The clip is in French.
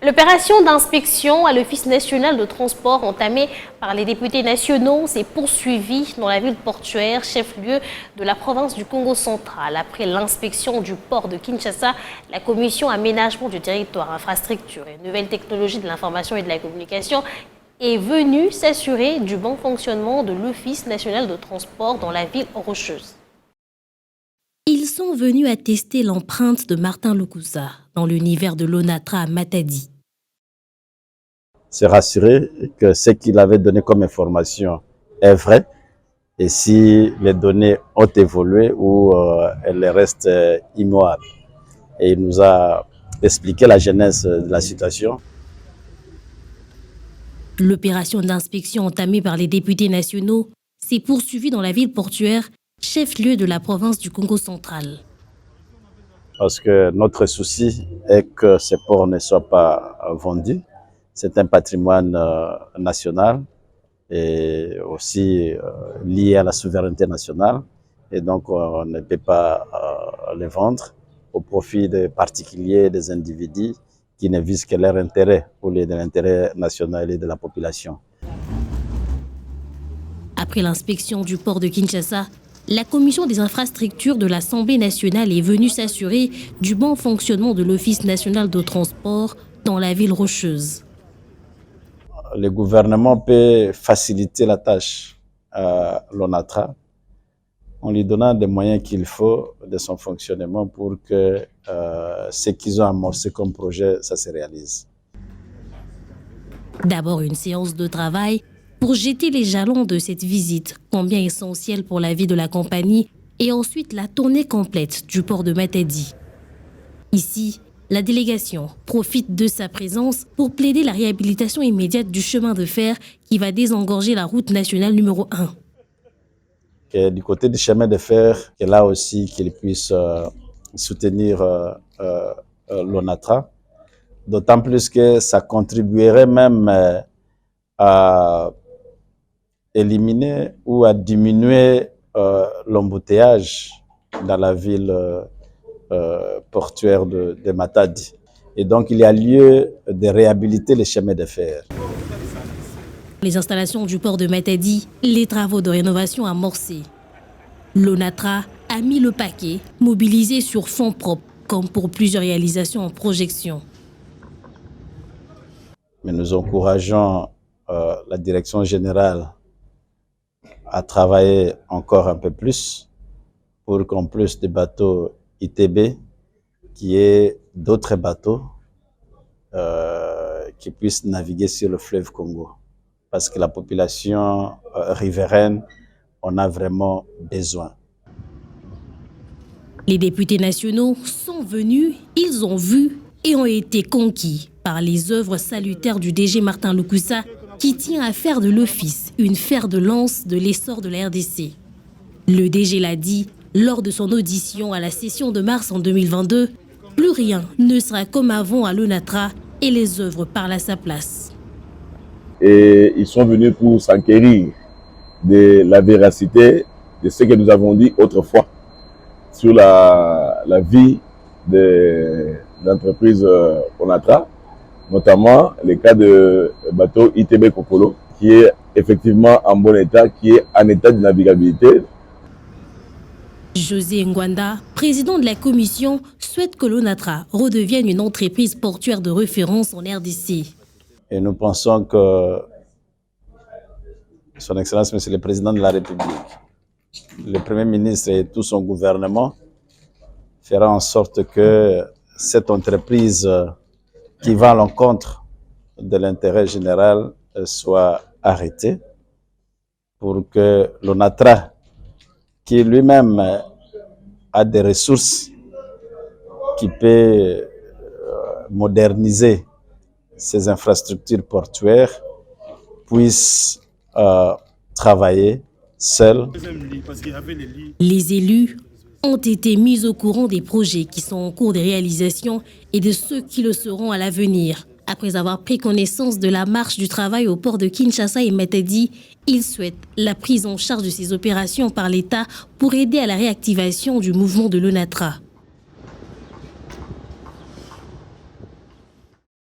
L'opération d'inspection à l'Office national de transport entamée par les députés nationaux s'est poursuivie dans la ville portuaire, chef-lieu de la province du Congo central. Après l'inspection du port de Kinshasa, la commission aménagement du territoire, infrastructure et nouvelles technologies de l'information et de la communication est venue s'assurer du bon fonctionnement de l'Office national de transport dans la ville rocheuse. Ils sont venus attester l'empreinte de Martin Lukusa dans l'univers de l'ONATRA à Matadi. Se rassurer que ce qu'il avait donné comme information est vrai et si les données ont évolué ou elles restent immuables. Et il nous a expliqué la genèse de la situation. L'opération d'inspection entamée par les députés nationaux s'est poursuivie dans la ville portuaire, chef-lieu de la province du Congo central. Parce que notre souci est que ces ports ne soient pas vendus. C'est un patrimoine national et aussi lié à la souveraineté nationale. Et donc, on ne peut pas les vendre au profit des particuliers, des individus qui ne visent que leur intérêt ou de l'intérêt national et de la population. Après l'inspection du port de Kinshasa, la commission des infrastructures de l'Assemblée nationale est venue s'assurer du bon fonctionnement de l'Office national de transport dans la ville rocheuse. Le gouvernement peut faciliter la tâche à l'ONATRA en lui donnant des moyens qu'il faut de son fonctionnement pour que ce qu'ils ont amorcé comme projet, ça se réalise. D'abord une séance de travail pour jeter les jalons de cette visite, combien essentielle pour la vie de la compagnie, et ensuite la tournée complète du port de Matadi. Ici, la délégation profite de sa présence pour plaider la réhabilitation immédiate du chemin de fer qui va désengorger la route nationale numéro 1. Et du côté du chemin de fer, et là aussi qu'il puisse soutenir l'ONATRA, d'autant plus que ça contribuerait même à éliminer ou à diminuer l'embouteillage dans la ville portuaire de Matadi. Et donc, il y a lieu de réhabiliter les chemins de fer. Les installations du port de Matadi, les travaux de rénovation amorcés. L'ONATRA a mis le paquet, mobilisé sur fonds propres, comme pour plusieurs réalisations en projection. Mais nous encourageons la direction générale à travailler encore un peu plus pour qu'en plus des bateaux ITB, qu'il y ait d'autres bateaux qui puissent naviguer sur le fleuve Congo. Parce que la population riveraine en a vraiment besoin. Les députés nationaux sont venus, ils ont vu et ont été conquis par les œuvres salutaires du DG Martin Lukusa qui tient à faire de l'office une fer de lance de l'essor de la RDC. Le DG l'a dit lors de son audition à la session de mars en 2022, plus rien ne sera comme avant à l'ONATRA et les œuvres parlent à sa place. Et ils sont venus pour s'enquérir de la véracité de ce que nous avons dit autrefois sur la vie de l'entreprise ONATRA, notamment le cas de bateau ITB Kokolo, qui est effectivement en bon état, qui est en état de navigabilité. José Ngwanda, président de la commission, souhaite que l'ONATRA redevienne une entreprise portuaire de référence en RDC. Et nous pensons que Son Excellence, Monsieur le Président de la République, le Premier ministre et tout son gouvernement fera en sorte que cette entreprise qui va à l'encontre de l'intérêt général soit arrêtée pour que l'ONATRA, qui lui-même a des ressources qui peut moderniser ses infrastructures portuaires, puisse travailler seul. Les élus ont été mis au courant des projets qui sont en cours de réalisation et de ceux qui le seront à l'avenir. Après avoir pris connaissance de la marche du travail au port de Kinshasa et Matadi, ils souhaitent la prise en charge de ces opérations par l'État pour aider à la réactivation du mouvement de l'ONATRA.